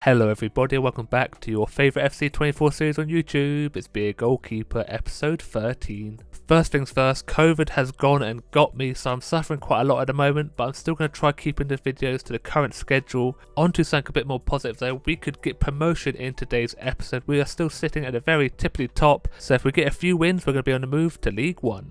Hello everybody, welcome back to your favourite FC24 series on YouTube. It's Be a Goalkeeper episode 13. First things first, COVID has gone and got me, so I'm suffering quite a lot at the moment, but I'm still going to try keeping the videos to the current schedule. On to something a bit more positive though, we could get promotion in today's episode. We are still sitting at the very tippity top, so if we get a few wins, we're going to be on the move to League One.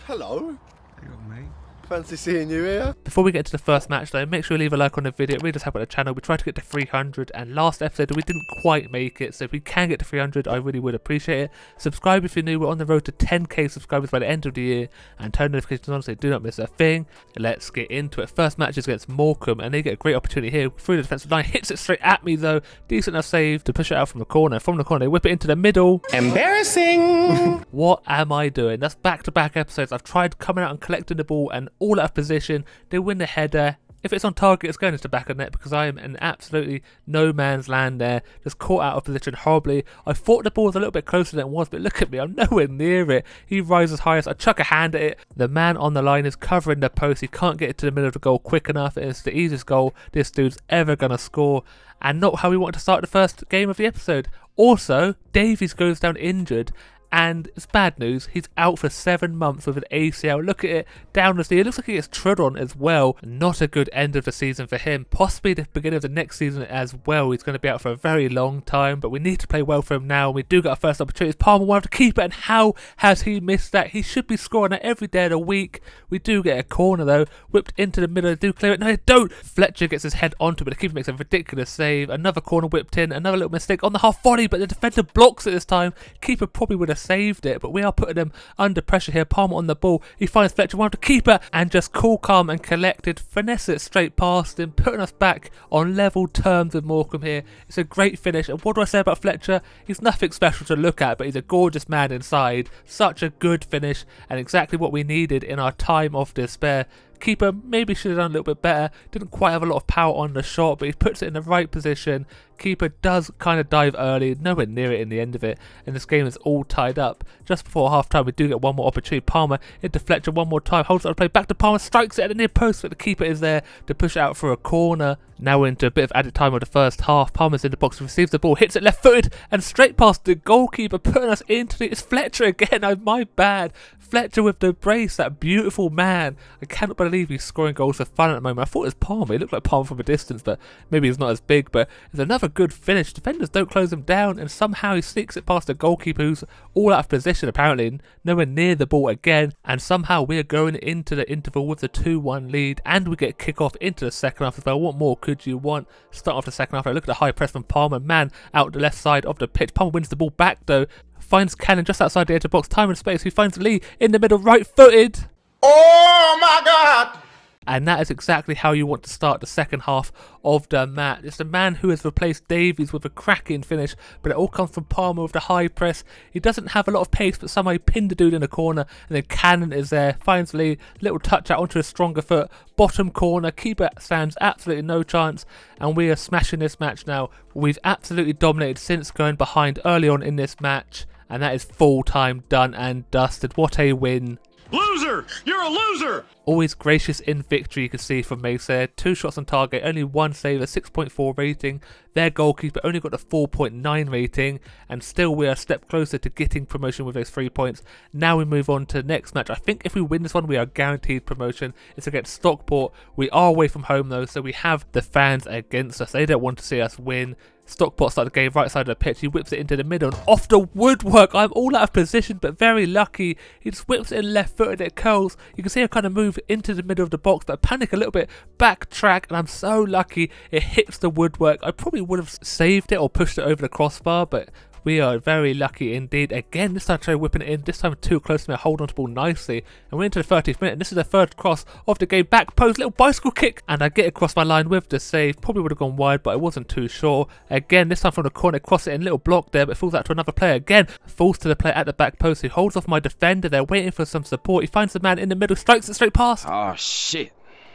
Hello. Hello, mate. Fancy seeing you here. Before we get to the first match though, make sure you leave a like on the video. It really does help out the channel. We tried to get to 300 and last episode we didn't quite make it, so if we can get to 300 I really would appreciate it. Subscribe if you're new. We're on the road to 10k subscribers by the end of the year, and turn notifications on so you do not miss a thing. Let's get into it. First match is against Morecambe and they get a great opportunity here through the defensive line. Hits it straight at me though. Decent enough save to push it out from the corner. From the corner they whip it into the middle. Embarrassing! What am I doing? That's back-to-back episodes. I've tried coming out and collecting the ball and all out of position. They win the header. If it's on target, it's going into the back of the net because I am in absolutely no man's land there. Just caught out of position horribly. I thought the ball was a little bit closer than it was, but look at me, I'm nowhere near it. He rises highest. I chuck a hand at it. The man on the line is covering the post. He can't get it to the middle of the goal quick enough. It's the easiest goal this dude's ever going to score. And not how we want to start the first game of the episode. Also, Davies goes down injured. And it's bad news, he's out for 7 months with an ACL. Look at it, down the sea. It looks like he gets trod on as well. Not a good end of the season for him. Possibly the beginning of the next season as well. He's going to be out for a very long time, but we need to play well for him now. We do get our first opportunity. Palmer wanted to keep it, and how has he missed that? He should be scoring that every day of the week. We do get a corner though, whipped into the middle. They do clear it. No, they don't. Fletcher gets his head onto it, but the keeper makes a ridiculous save. Another corner whipped in. Another little mistake on the half volley, but the defender blocks it this time. Keeper probably would have saved it, but we are putting them under pressure here. Palmer on the ball, he finds Fletcher, one of the keeper, and just cool, calm and collected, finesse it straight past him, putting us back on level terms with Morecambe here. It's a great finish, and what do I say about Fletcher? He's nothing special to look at, but he's a gorgeous man inside. Such a good finish, and exactly what we needed in our time of despair. Keeper maybe should have done a little bit better. Didn't quite have a lot of power on the shot, but he puts it in the right position. Keeper does kind of dive early, nowhere near it in the end of it, and this game is all tied up. Just before half time we do get one more opportunity. Palmer into Fletcher one more time, holds up the play back to Palmer, strikes it at the near post, but the keeper is there to push it out for a corner. Now we're into a bit of added time of the first half. Palmer's in the box, receives the ball, hits it left footed and straight past the goalkeeper, putting us into the... It's Fletcher again, my bad. Fletcher with the brace, that beautiful man. I cannot believe he's scoring goals for fun at the moment. I thought it was Palmer. He looked like Palmer from a distance, but maybe he's not as big. But it's another good finish. Defenders don't close him down, and somehow he sneaks it past the goalkeeper who's all out of position apparently, nowhere near the ball again. And somehow we are going into the interval with the 2-1 lead, and we get kick off into the second half as well. What more could you want? Start off the second half. I look at the high press from Palmer. Man out the left side of the pitch. Palmer wins the ball back though. Finds Cannon just outside the edge of the box. Time and space. He finds Lee in the middle, right footed. Oh my God! And that is exactly how you want to start the second half of the match. It's the man who has replaced Davies with a cracking finish, but it all comes from Palmer with the high press. He doesn't have a lot of pace, but somehow he pinned the dude in the corner, and then Cannon is there, finds Lee, little touch out onto a stronger foot, bottom corner, keeper stands absolutely no chance, and we are smashing this match now. We've absolutely dominated since going behind early on in this match, and that is full time done and dusted. What a win. Loser! You're a loser! Always gracious in victory, you can see from Mayfair. 2 shots on target, only 1 save, a 6.4 rating. Their goalkeeper only got a 4.9 rating, and still we are a step closer to getting promotion with those 3 points. Now we move on to the next match. I think if we win this one, we are guaranteed promotion. It's against Stockport. We are away from home though, so we have the fans against us. They don't want to see us win. Stockport started the game right side of the pitch. He whips it into the middle and off the woodwork. I'm all out of position, but very lucky. He just whips it in left foot and it curls. You can see I kind of move into the middle of the box, but I panic a little bit, backtrack, and I'm so lucky it hits the woodwork. I probably would have saved it or pushed it over the crossbar, but we are very lucky indeed. Again, this time I try whipping it in, this time too close to me. I hold on to the ball nicely, and we're into the 30th minute, and this is the third cross of the game. Back post, little bicycle kick, and I get across my line with the save. Probably would have gone wide, but I wasn't too sure. Again, this time from the corner, cross it in, little block there, but it falls out to another player. Again, falls to the player at the back post, who holds off my defender. They're waiting for some support. He finds the man in the middle, strikes it straight past. Oh shit,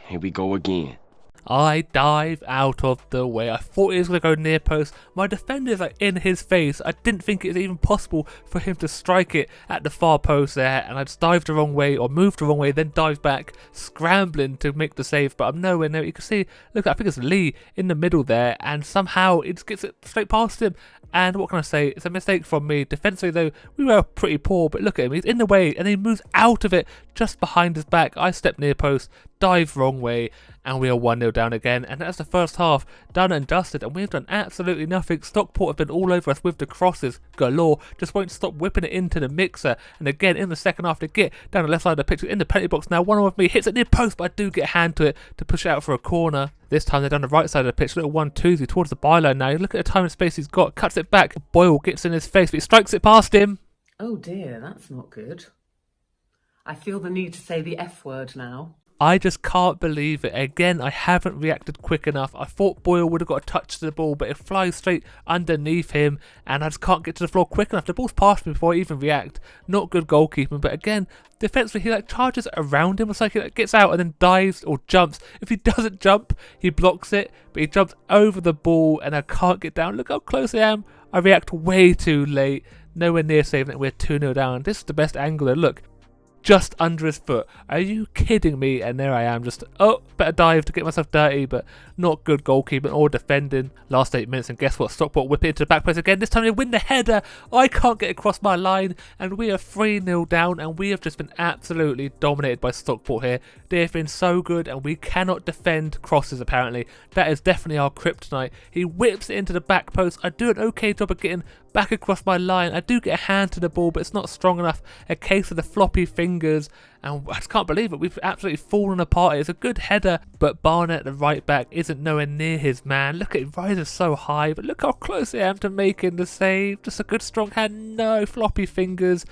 here we go again. I dive out of the way. I thought he was going to go near post. My defender is like in his face. I didn't think it was even possible for him to strike it at the far post there, and I just dived the wrong way or moved the wrong way, then dived back, scrambling to make the save, but I'm nowhere near. You can see, look, I think it's Lee in the middle there, and somehow it just gets it straight past him. And what can I say? It's a mistake from me. Defensively, though, we were pretty poor, but look at him. He's in the way, and he moves out of it just behind his back. I step near post, dive wrong way, and we are 1-0 down again. And that's the first half done and dusted, and we've done absolutely nothing. Stockport have been all over us with the crosses galore, just won't stop whipping it into the mixer. And again, in the second half, they get down the left side of the pitch, in the penalty box now. One of me hits it near post, but I do get a hand to it to push it out for a corner. This time they're down the right side of the pitch, little 1-2 towards the byline now. Look at the time and space he's got, cuts it back. Boyle gets in his face, but he strikes it past him. Oh dear, that's not good. I feel the need to say the F word now. I just can't believe it. Again, I haven't reacted quick enough. I thought Boyle would have got a touch to the ball, but it flies straight underneath him, and I just can't get to the floor quick enough. The ball's past me before I even react. Not good goalkeeping, but again, defensively, he like charges around him. It's like he like, gets out and then dives or jumps. If he doesn't jump, he blocks it, but he jumps over the ball, and I can't get down. Look how close I am. I react way too late. Nowhere near saving it. We're 2-0 down. This is the best angle there. Look. Just under his foot. Are you kidding me? And there I am, just, oh, better dive to get myself dirty, but not good goalkeeping or defending. Last 8 minutes, and guess what? Stockport whip it into the back post again. This time they win the header. I can't get across my line, and we are 3-0 down, and we have just been absolutely dominated by Stockport here. They have been so good, and we cannot defend crosses, apparently. That is definitely our kryptonite. He whips it into the back post. I do an okay job of getting back across my line. I do get a hand to the ball, but it's not strong enough. A case of the floppy fingers, and I just can't believe it. We've absolutely fallen apart. It's a good header, but Barnett, the right back, isn't nowhere near his man. Look at it, rises so high, but look how close I am to making the save. Just a good strong hand, no floppy fingers,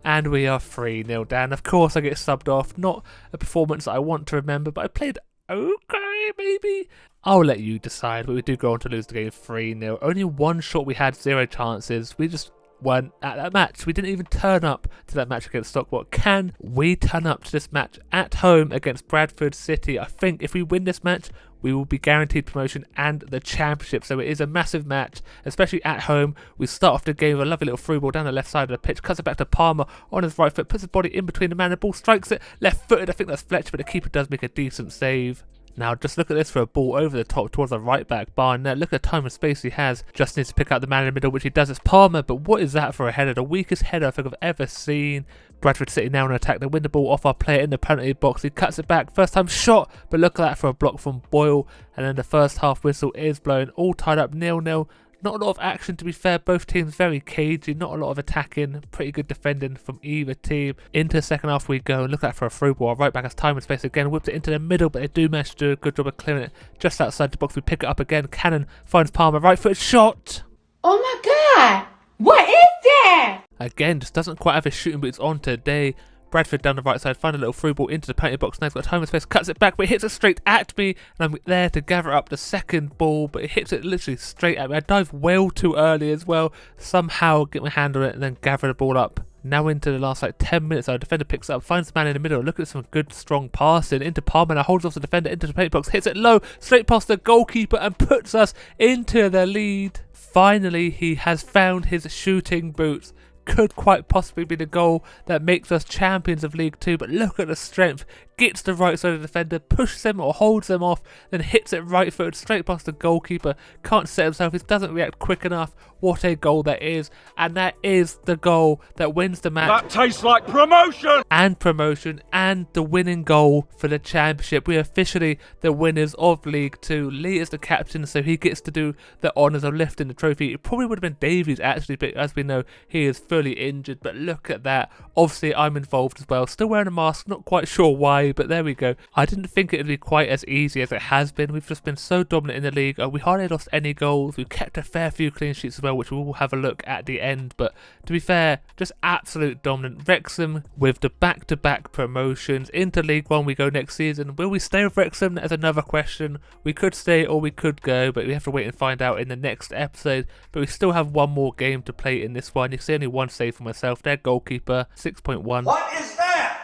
and we are 3-0 down. Of course, I get subbed off. Not a performance that I want to remember, but I played okay, maybe. I'll let you decide, but we do go on to lose the game 3-0. Only one shot we had, 0 chances. We just weren't at that match. We didn't even turn up to that match against Stockport. Can we turn up to this match at home against Bradford City? I think if we win this match, we will be guaranteed promotion and the championship. So it is a massive match, especially at home. We start off the game with a lovely little through ball down the left side of the pitch, cuts it back to Palmer on his right foot, puts his body in between the man, the ball strikes it left footed. I think that's Fletcher, but the keeper does make a decent save. Now, just look at this for a ball over the top towards the right back. Barnett, look at the time and space he has. Just needs to pick out the man in the middle, which he does. It's Palmer, but what is that for a header? The weakest header I think I've ever seen. Bradford City now on attack. They win the ball off our player in the penalty box. He cuts it back. First time shot, but look at that for a block from Boyle. And then the first half whistle is blown. All tied up 0-0. Not a lot of action, to be fair. Both teams very cagey. Not a lot of attacking. Pretty good defending from either team. Into the second half we go. Look at that for a through ball. Right back has time and space again. Whips it into the middle, but they do manage to do a good job of clearing it just outside the box. We pick it up again. Cannon finds Palmer. Right foot shot. Oh my god! What is that? Again, just doesn't quite have his shooting boots on today. Bradford down the right side, find a little through ball into the penalty box. Now he's got time and space, cuts it back, but it hits it straight at me, and I'm there to gather up the second ball, but it hits it literally straight at me. I dive well too early as well. Somehow get my hand on it and then gather the ball up. Now into the last like 10 minutes, our defender picks it up, finds the man in the middle. Look at some good strong passing into Palmer. Now holds off the defender into the penalty box, hits it low, straight past the goalkeeper, and puts us into the lead. Finally, he has found his shooting boots. Could quite possibly be the goal that makes us champions of League 2, but look at the strength. Gets the right side of the defender, pushes him or holds them off, then hits it right footed straight past the goalkeeper. Can't set himself, he doesn't react quick enough. What a goal that is, and that is the goal that wins the match. That tastes like promotion! And promotion, and the winning goal for the championship. We are officially the winners of League 2. Lee is the captain, so he gets to do the honours of lifting the trophy. It probably would have been Davies actually, but as we know, he is fully injured. But look at that. Obviously, I'm involved as well. Still wearing a mask, not quite sure why, but there we go. I didn't think it would be quite as easy as it has been. We've just been so dominant in the league. We hardly lost any goals. We've kept a fair few clean sheets as well, which we will have a look at the end. But to be fair, just absolute dominant. Wrexham with the back-to-back promotions into League 1 we go next season. Will we stay with Wrexham? That is another question. We could stay or we could go, but we have to wait and find out in the next episode. But we still have one more game to play in this one. You can see only one save for myself. Their goalkeeper, 6.1. What is that?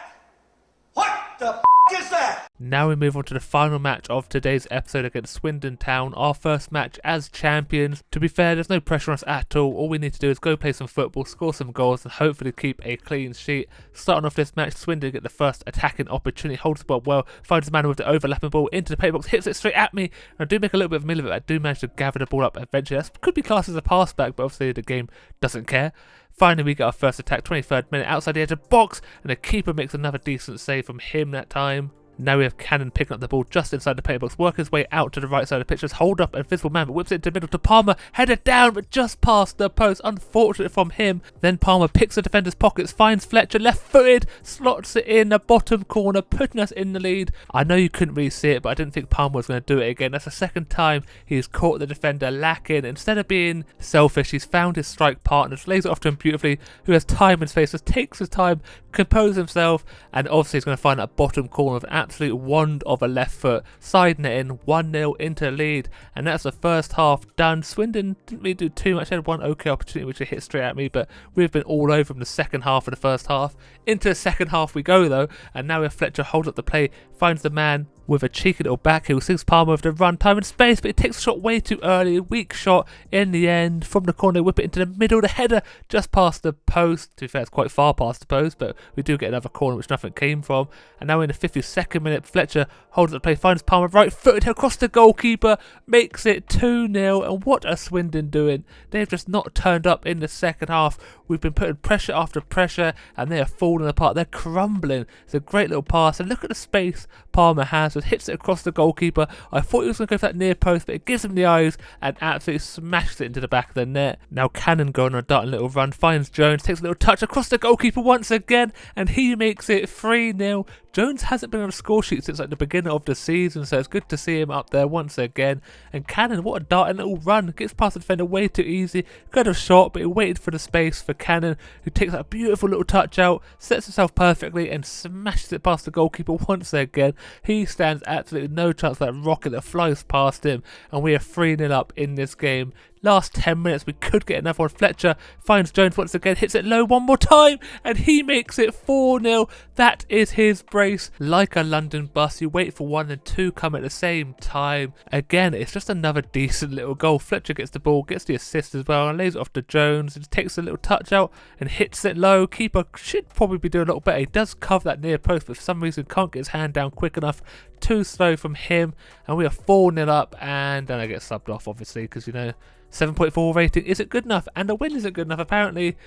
What the is that? Now we move on to the final match of today's episode against Swindon Town, our first match as champions. To be fair, there's no pressure on us at all we need to do is go play some football, score some goals and hopefully keep a clean sheet. Starting off this match, Swindon get the first attacking opportunity, holds the ball well, finds a man with the overlapping ball into the paper box, hits it straight at me, and I do make a little bit of a meal of it. I do manage to gather the ball up eventually. That could be classed as a pass back, but obviously the game doesn't care. Finally, we get our first attack, 23rd minute, outside the edge of the box, and the keeper makes another decent save from him that time. Now we have Cannon picking up the ball just inside the paper box, work his way out to the right side of the pitch, just hold up an invisible man, but whips it into the middle to Palmer, header down, but just past the post, unfortunate from him. Then Palmer picks the defender's pockets, finds Fletcher, left-footed, slots it in the bottom corner, putting us in the lead. I know you couldn't really see it, but I didn't think Palmer was going to do it again. That's the second time he's caught the defender lacking. Instead of being selfish, he's found his strike partner, just lays it off to him beautifully, who has time in his face, just takes his time, composes himself, and obviously he's going to find that bottom corner of an absolute wand of a left foot, siding it in 1-0 into the lead, and that's the first half done. Swindon didn't really do too much. They had one okay opportunity which they hit straight at me, but we've been all over from the second half of the first half. Into the second half we go though, and now we have Fletcher holds up the play, finds the man with a cheeky little back heel, sees Palmer with the run, time and space, but he takes the shot way too early, weak shot in the end. From the corner, they whip it into the middle, the header just past the post. To be fair, it's quite far past the post, but we do get another corner which nothing came from. And now in the 52nd minute, Fletcher holds up the play, finds Palmer right-footed across the goalkeeper, makes it 2-0, and what are Swindon doing? They've just not turned up in the second half. We've been putting pressure after pressure, and they are falling apart. They're crumbling. It's a great little pass, and look at the space Palmer has. Just hits it across the goalkeeper. I thought he was going to go for that near post, but it gives him the eyes and absolutely smashes it into the back of the net. Now Cannon going on a darting little run, finds Jones, takes a little touch across the goalkeeper once again, and he makes it 3-0. Jones hasn't been on a score sheet since like the beginning of the season, so it's good to see him up there once again. And Cannon, what a darting little run, gets past the defender way too easy. Could have shot, but he waited for the space for Cannon, who takes that beautiful little touch out, sets himself perfectly and smashes it past the goalkeeper once again. He stands absolutely no chance for that rocket that flies past him, and we are 3-0 up in this game. Last 10 minutes, we could get another one. Fletcher finds Jones once again, hits it low one more time, and he makes it 4-0. That is his brace. Like a London bus, you wait for 1 and 2 come at the same time. Again, it's just another decent little goal. Fletcher gets the ball, gets the assist as well, and lays it off to Jones. Just takes a little touch out and hits it low. Keeper should probably be doing a little better. He does cover that near post, but for some reason can't get his hand down quick enough. Too slow from him, and we are 4-0 up, and then I get subbed off, obviously, because, you know, 7.4 rating isn't good enough, and a win isn't good enough apparently,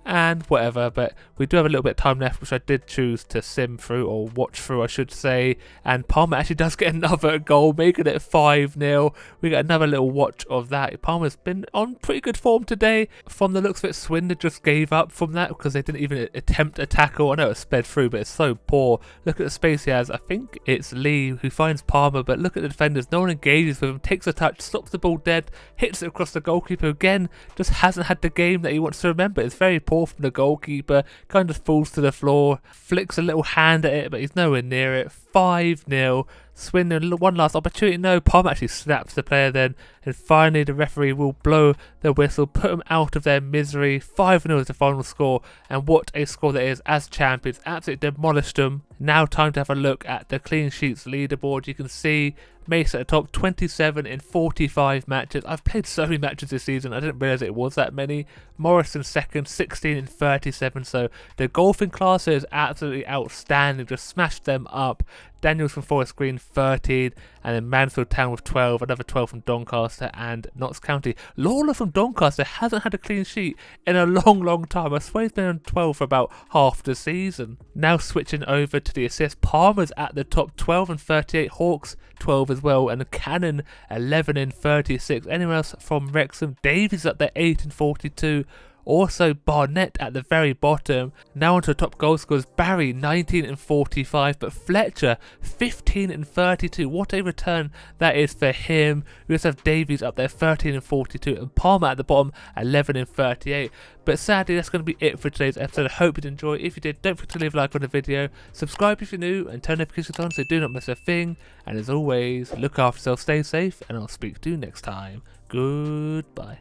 and whatever. But we do have a little bit of time left, which I did choose to sim through, or watch through I should say, and Palmer actually does get another goal, making it 5-0. We get another little watch of that. Palmer's been on pretty good form today. From the looks of it, Swindon just gave up from that because they didn't even attempt a tackle. I know it sped through, but it's so poor. Look at the space he has. I think it's Lee who finds Palmer, but look at the defenders. No one engages with him, takes a touch, stops the ball dead, hits it across the goalkeeper again. Just hasn't had the game that he wants to remember. It's very poor from the goalkeeper, kind of falls to the floor, flicks a little hand at it, but he's nowhere near it. 5-0. Swindon, one last opportunity. No, Palmer actually snaps the player then, and finally the referee will blow the whistle, put them out of their misery. 5-0 is the final score, and what a score that is as champions. Absolutely demolished them. Now time to have a look at the clean sheets leaderboard. You can see Mace at the top, 27 in 45 matches. I've played so many matches this season, I didn't realise it was that many. Morrison second, 16 in 37, so the golfing class is absolutely outstanding, just smashed them up. Daniels from Forest Green, 13, and then Mansfield Town with 12, another 12 from Doncaster and Notts County. Lawler from Doncaster hasn't had a clean sheet in a long time. I swear he's been on 12 for about half the season. Now switching over to the assists, Palmer's at the top, 12 and 38, Hawks 12 as well, and Cannon 11 in 36. Anyone else from Wrexham? Davies up there, 8 in 42. Also Barnett at the very bottom. Now onto the top goal scorers. Barry 19 and 45, but Fletcher 15 and 32. What a return that is for him. We also have Davies up there 13 and 42, and Palmer at the bottom 11 and 38. But sadly, that's going to be it for today's episode. I hope you'd enjoy. If you did, don't forget to leave a like on the video, subscribe if you're new, and turn notifications on so do not miss a thing. And as always, look after yourself, stay safe, and I'll speak to you next time. Goodbye.